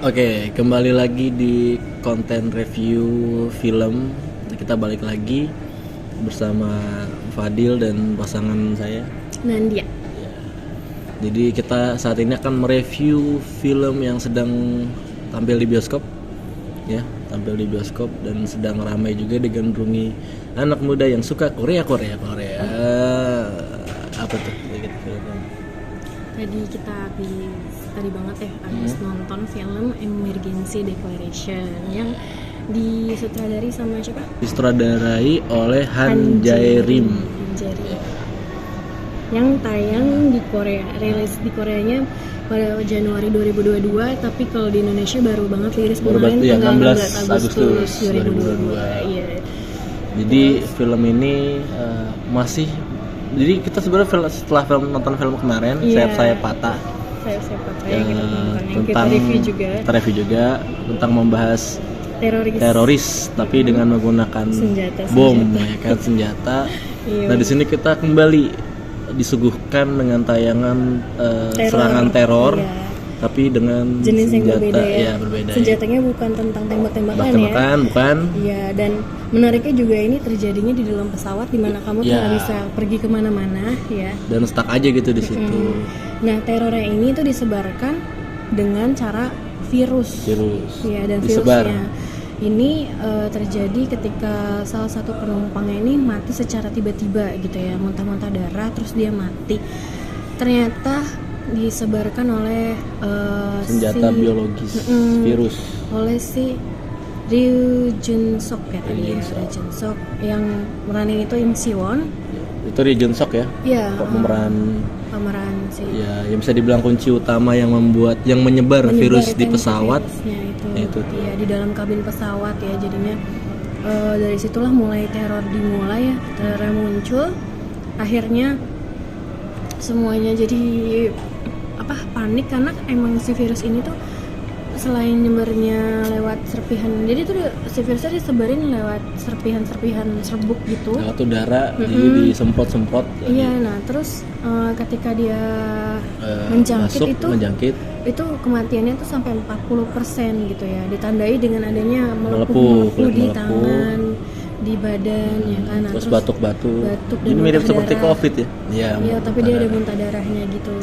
Oke, kembali lagi di konten review film. Kita balik lagi bersama Fadil dan pasangan saya. Nandia. Jadi kita saat ini akan mereview film yang sedang tampil di bioskop, ya, tampil di bioskop dan sedang ramai juga digandrungi anak muda yang suka Korea. Apa tuh? Tadi banget ya habis nonton film Emergency Declaration yang disutradari sama siapa? Disutradarai oleh Han Jae-rim. Yang tayang di Korea, rilis di Koreanya pada Januari 2022, tapi kalau di Indonesia baru banget rilis kemarin tanggal 16 Agustus 2022. Iya. Jadi film ini masih, jadi kita sebenarnya setelah nonton film kemarin, saya patah. Saya gitu, yang kita review juga tentang membahas teroris tapi dengan menggunakan senjata. Iya. Nah, di sini kita kembali disuguhkan dengan tayangan serangan teror, tapi dengan jenis senjata yang berbeda. Senjatanya bukan tentang tembak-tembakan ya. Bukan. Iya, dan menariknya juga ini terjadinya di dalam pesawat di mana kamu nggak bisa pergi kemana-mana ya. Dan stuck aja gitu di situ. Nah, terornya ini tuh disebarkan dengan cara virus. Ya, dan virusnya ini terjadi ketika salah satu penumpangnya ini mati secara tiba-tiba gitu ya, muntah-muntah darah terus dia mati. Ternyata disebarkan oleh senjata biologis virus oleh si Ryu Jun Sok ya tadi ya, Ryu Jun Sok yang meranin itu Im Siwon. Itu Ryu Jun Sok ya? Iya. Pemeran sih. Ya, yang bisa dibilang kunci utama yang menyebar virus di pesawat. Itu. Iya, di dalam kabin pesawat ya, jadinya dari situlah mulai teror dimulai ya, teror muncul. Akhirnya semuanya jadi panik karena emang si virus ini tuh selain nyebarnya lewat serpihan, jadi tuh si virusnya disebarin lewat serpihan serbuk gitu, lewat udara. Jadi disemprot. Iya, nah terus ketika dia menjangkit itu kematiannya tuh sampai 40% gitu ya, ditandai dengan adanya melepuh di tangan, di badan ya kan. Nah, terus batuk-batuk. Jadi mirip seperti COVID ya. Iya, tapi dia ada muntah darahnya gitu,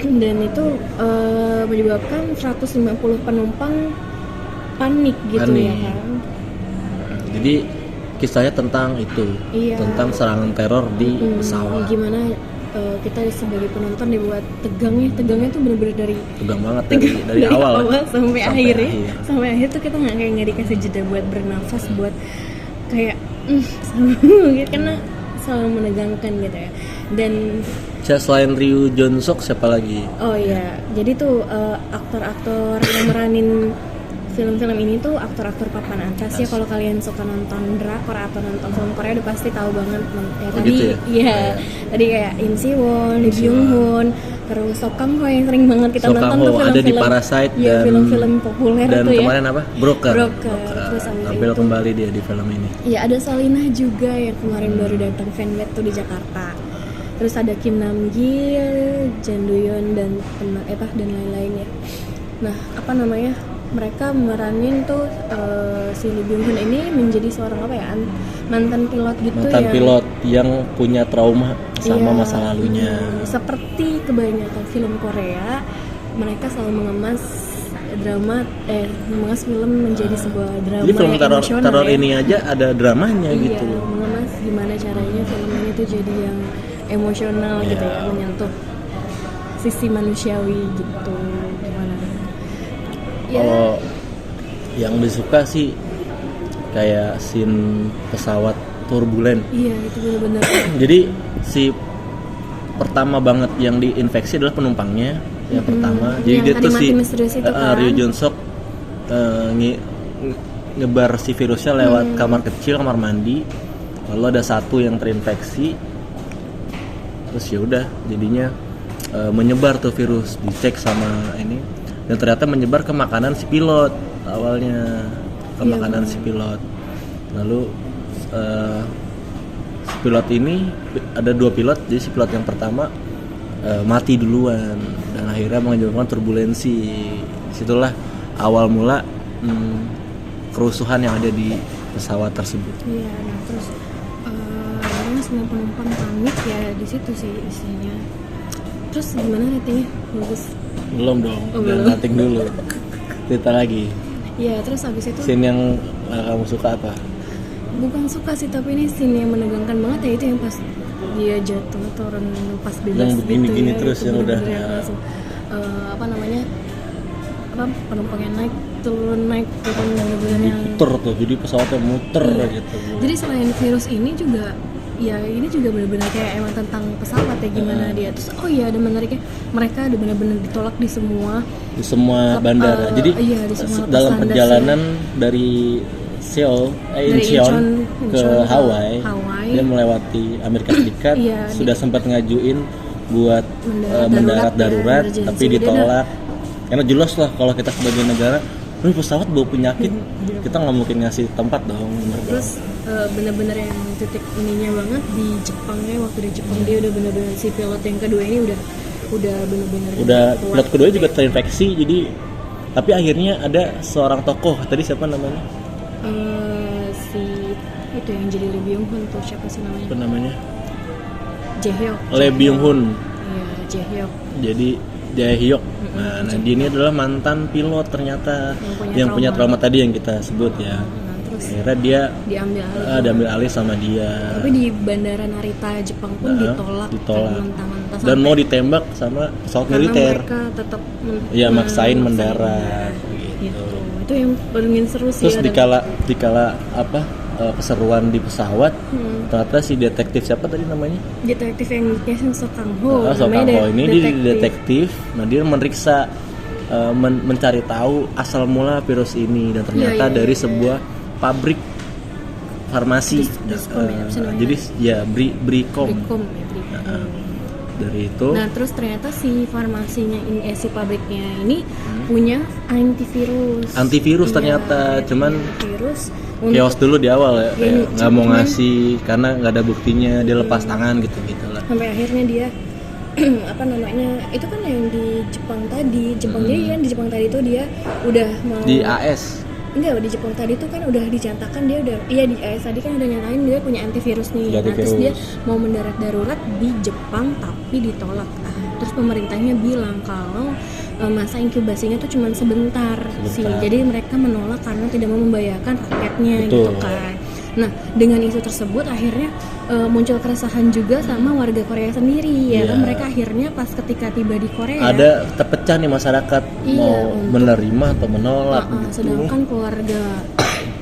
dan itu menyebabkan 150 penumpang panik gitu ya kan. Jadi kisahnya tentang itu, tentang serangan teror di pesawat. Gimana kita sebagai penonton dibuat tegangnya tuh benar-benar tegang banget dari awal sampai akhir tuh kita nggak dikasih jeda buat bernafas, buat kayak karena selalu menegangkan gitu ya. Dan selain Ryu Jun Sok siapa lagi? Oh iya, jadi tuh aktor-aktor yang meranin film-film ini tuh aktor-aktor papan atas ya. Kalau kalian suka nonton drakor atau nonton film Korea udah pasti tahu banget ya. Tadi kayak Im Siwon, Lee Byung Hun, terus Sok Kang Ho yang sering banget kita nonton tuh film-film ada di Parasite dan film-film populer dan tuh ya. Kemarin Broker. Terus tampil kembali dia di film ini. Iya, ada Salinah juga yang kemarin baru datang fanmade tuh di Jakarta. Terus ada Kim Nam Gil, Jang Do Yeon dan lain-lain ya. Nah, mereka meranin tuh si Lee Byung Hun ini menjadi seorang mantan pilot gitu ya. Mantan pilot yang punya trauma sama masa lalunya. Seperti kebanyakan film Korea, mereka selalu mengemas film menjadi sebuah drama. Jadi film teror ini aja ada dramanya gitu. Iya, mengemas gimana caranya film ini tuh jadi yang emosional gitu ya, menyentuh sisi manusiawi gitu. Gimana? Kalau yang disuka sih kayak scene pesawat turbulen. Iya, itu benar-benar. Jadi si pertama banget yang diinfeksi adalah penumpangnya. Yang pertama. Jadi dia tuh Ryu Jun Sok nyebar si virusnya lewat kamar mandi. Lalu ada satu yang terinfeksi. Terus ya udah, jadinya menyebar tuh virus, dicek sama ini, dan ternyata menyebar ke makanan si pilot awalnya, si pilot. Lalu si pilot ini ada 2 pilot, jadi si pilot yang pertama mati duluan dan akhirnya menyebabkan turbulensi Situlah awal mula kerusuhan yang ada di pesawat tersebut. Iya, nah terus karena semua penumpang panik ya di situ sih isinya. Terus gimana ratingnya? Bagus. Belum dong, Oh, jangan belum. rating dulu. Cerita lagi. Iya, terus abis itu Scene yang kamu suka apa? bukan suka sih, tapi ini scene yang menegangkan banget ya, itu yang pas dia jatuh turun pas bebas Yang begini-gini gitu ya, terus itu yang udah, bener-bener yang ya. langsung, apa namanya, apa penumpangnya naik turun bener-bener yang Muter tuh, jadi pesawatnya muter Iya. gitu. Jadi selain virus ini juga ya ini juga benar-benar kayak emang tentang pesawat ya gimana dia. Terus oh iya ada menariknya, mereka ada benar-benar ditolak di semua Di semua bandara. Jadi iya, di semua dalam landas perjalanan dari Seoul, Dari Incheon ke Incheon ke Hawaii, Hawaii. dia melewati Amerika Serikat. Iya, Sudah sempat ngajuin buat darurat mendarat ya, darurat, emergency. tapi Dia ditolak. Karena jelas lah kalau kita sebagai negara, ini pesawat bawa penyakit, kita nggak mungkin ngasih tempat dong. Bener dong. Terus bener-bener yang titik ininya banget di Jepangnya, waktu di Jepang dia udah bener-bener si pilot yang kedua ini udah bener-bener Udah kuat. pilot kedua juga terinfeksi, jadi tapi akhirnya ada seorang tokoh tadi siapa namanya? Si itu yang jadi Lee Byung Hun tuh siapa sih namanya? Apa namanya? Jaehyuk. Lee Byung Hun. Iya, Jaehyuk. Jadi Jaehyuk. Nah, dia ini adalah mantan pilot ternyata yang punya trauma tadi yang kita sebut ya. Nah, terus Akhirnya dia diambil alih. alih sama dia. Tapi di bandara Narita Jepang pun ditolak. Mentah-mentah Dan mau ditembak sama pesawat karena militer. mereka tetap Ya maksain mendarat gitu. Itu yang paling seru sih. Terus ada- dikala apa keseruan di pesawat, ternyata si detektif siapa tadi namanya? detektif yang Seo Kang Ho. Seo Kang namanya Ho ini dia detektif. Nah dia meriksa mencari tahu asal mula virus ini dan ternyata Iya, dari iya. sebuah pabrik farmasi. Diskom ya, apa sih namanya? Jadi ya Bricom. Bricom ya, Bricom. Dari itu Nah terus ternyata si farmasinya ini, si pabriknya ini punya antivirus. Antivirus Iya, ternyata, cuman antivirus chaos dulu di awal ya, kayak nggak mau cuman- ngasih karena nggak ada buktinya, dia lepas tangan gitu lah. sampai akhirnya dia apa namanya itu kan yang di Jepang tadi dia kan di Jepang tadi itu dia udah mau Di AS. enggak, di Jepang tadi itu kan udah dinyatakan dia udah di AS tadi kan udah nyatain dia punya antivirus nih. Iya, Nah, terus dia antivirus. mau mendarat darurat di Jepang tapi ditolak. Terus pemerintahnya bilang kalau masa inkubasinya tuh cuma sebentar sih. Jadi mereka menolak karena tidak mau membahayakan rakyatnya. Betul. Gitu kan. Nah, dengan isu tersebut akhirnya muncul keresahan juga sama warga Korea sendiri ya Iya. kan, mereka akhirnya pas ketika tiba di Korea Ada terpecah nih masyarakat Iya, mau untuk- menerima atau menolak gitu.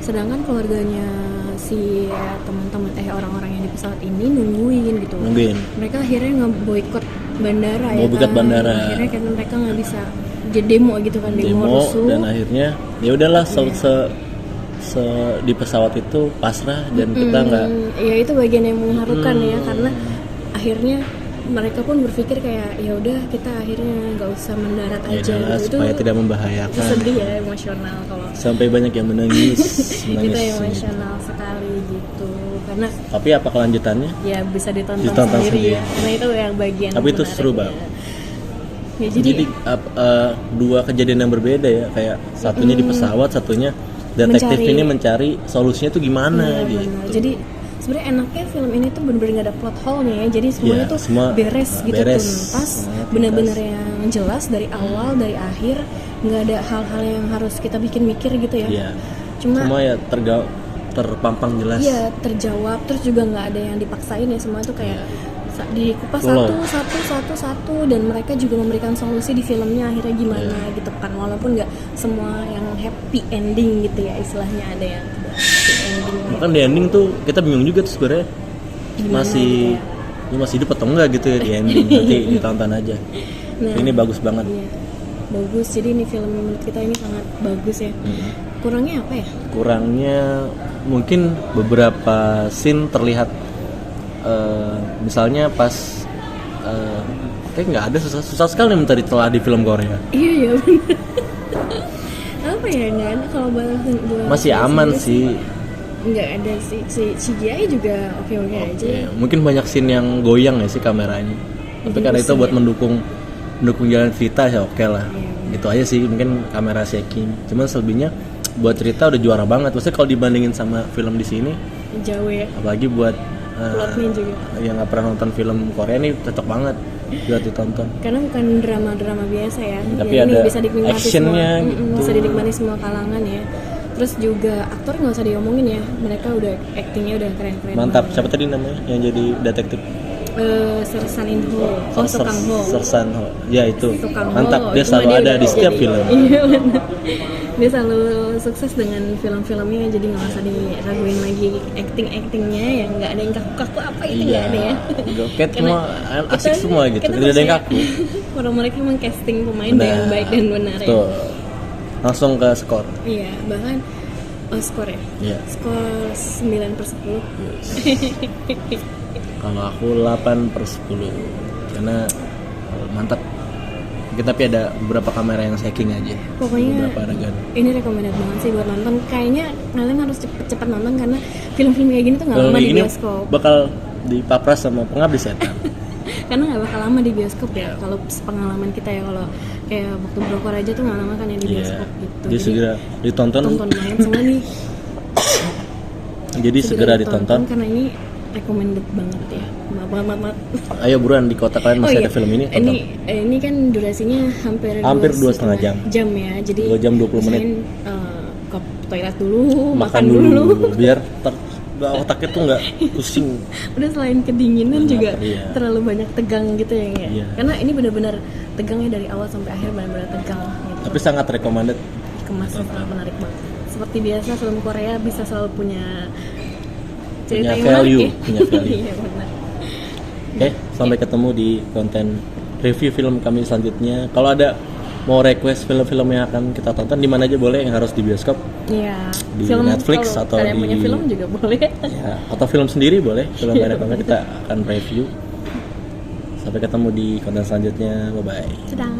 sedangkan keluarganya si teman-teman orang-orang yang di pesawat ini nungguin gitu. Nungguin. Mereka akhirnya ngeboikot bandara ya. Boikot kan. bandara. Akhirnya kan mereka nggak bisa jadi demo gitu kan, demo rusuh. Dan akhirnya ya udahlah di pesawat itu pasrah dan kita nggak Ya itu bagian yang mengharukan ya, karena akhirnya mereka pun berpikir kayak ya udah kita akhirnya nggak usah mendarat ya aja udahlah, gitu. supaya Itu tidak membahayakan. sedih ya, emosional kalau Sampai banyak yang menangis. itu emosional sekali gitu, karena Tapi apa kelanjutannya? ya bisa ditonton Ditonton sendiri ya, sendiri. karena itu yang bagian Tapi itu seru menariknya. banget. Ya, Jadi dua kejadian yang berbeda ya, kayak satunya di pesawat, satunya detektif Mencari. ini mencari solusinya tuh gimana Iya, gitu. benar. Jadi sebenarnya enaknya film ini tuh bener-bener gak ada plot hole-nya ya, jadi semuanya Iya, tuh semua beres gitu, beres. tuntas, Tuntas. bener-bener yang jelas dari awal dari akhir, nggak ada hal-hal yang harus kita bikin mikir gitu ya. Iya. Cuma Semua ya terpampang jelas. iya terjawab, terus juga nggak ada yang dipaksain ya, semua tuh kayak dikupas Flow. satu dan mereka juga memberikan solusi di filmnya akhirnya gimana gitu kan, walaupun nggak semua yang happy ending gitu ya istilahnya, ada yang tidak happy ending. Bahkan di ending tuh kita bingung juga tuh sebenarnya Gimana masih gitu ya masih hidup atau enggak gitu ya di ending. Nanti ditonton aja. Nah, Ini bagus banget. iya, bagus. Jadi ini film menurut kita ini sangat bagus ya. Kurangnya apa ya? Kurangnya mungkin beberapa scene terlihat misalnya pas kayak nggak ada, susah sekali mencari celah di film Korea. Iya ya benar. Apa ya, nggak ada kalau buat Masih aman sih. Nggak ada sih, si CGI juga oke aja. Ya, mungkin banyak scene yang goyang ya sih kameranya. Tapi Jadi karena itu pusing buat ya. mendukung mendukung jalan cerita ya oke lah. Iya. Gitu aja sih, mungkin kamera shaking. Cuman selebihnya buat cerita udah juara banget. Maksudnya kalau dibandingin sama film di sini, Jauh ya. apalagi buat Plotnya juga. yang nggak pernah nonton film Korea nih cocok banget buat ditonton. Karena bukan drama-drama biasa ya. Tapi Jadi ada bisa dinikmati actionnya semua. gitu. Bisa dinikmati semua kalangan ya. Terus juga aktor nggak usah diomongin ya, mereka udah actingnya udah keren-keren. Mantap. banget. Siapa tadi namanya yang jadi detektif? Sersan Inho, Sokang Ho. Sersan Ho. Ya itu. Sokang Ho, Mantap. Dia itu selalu mah ada udah di setiap jadi- film. Iya benar. Dia selalu sukses dengan film-filmnya, jadi nggak usah diraguin lagi actingnya yang nggak ada yang kaku-kaku apa itu nggak ada ya. Joket Karena semua asik semua gitu. kita Tidak ada yang kaku. percaya kalau mereka emang casting pemain Benar. dengan baik dan benar ya. Tuh. Langsung ke skor. Iya, bahkan skor ya. Iya. Skor 9/10. Kalau aku 8/10 karena mantap. Kita tapi ada beberapa kamera yang shaking aja. Pokoknya beberapa adegan. ini recommended banget sih buat nonton. Kayaknya kalian harus cepet-cepet nonton karena film-film kayak gini tuh nggak Kalau lama kayak di gini bioskop. bakal dipapras sama pengabdi setan. Karena nggak bakal lama di bioskop ya. Kalau pengalaman kita ya, kalau kayak waktu Brokor aja tuh nggak lama kan ya di Iya. bioskop gitu. Jadi segera ditonton. tonton main semua nih. Jadi segera ditonton. Karena ini recommended banget ya. Maaf. Ayo buruan, di kota kalian masih ada film ini. Tonton. Ini kan durasinya hampir Hampir 2,5 2,5 jam ya. Jadi 2 jam 20 menit. usahain, ke toilet dulu, makan dulu. biar otaknya tuh nggak pusing. Udah selain kedinginan Benar, juga iya. terlalu banyak tegang gitu ya. Iya. Karena ini benar-benar tegangnya dari awal sampai akhir, benar-benar tegang gitu. Tapi sangat recommended. Kemasnya sangat menarik banget. Seperti biasa film Korea bisa selalu punya cerita Punya yang menarik value, ya. punya value. Iya benar. Oke, sampai ketemu di konten review film kami selanjutnya. Kalau ada mau request film-film yang akan kita tonton di mana aja boleh, yang harus di bioskop Iya. Di Netflix kalau atau kalian di- punya film juga boleh. ya, atau film sendiri boleh. Film ada apa kita akan review. Sampai ketemu di konten selanjutnya. Bye bye. Sedang.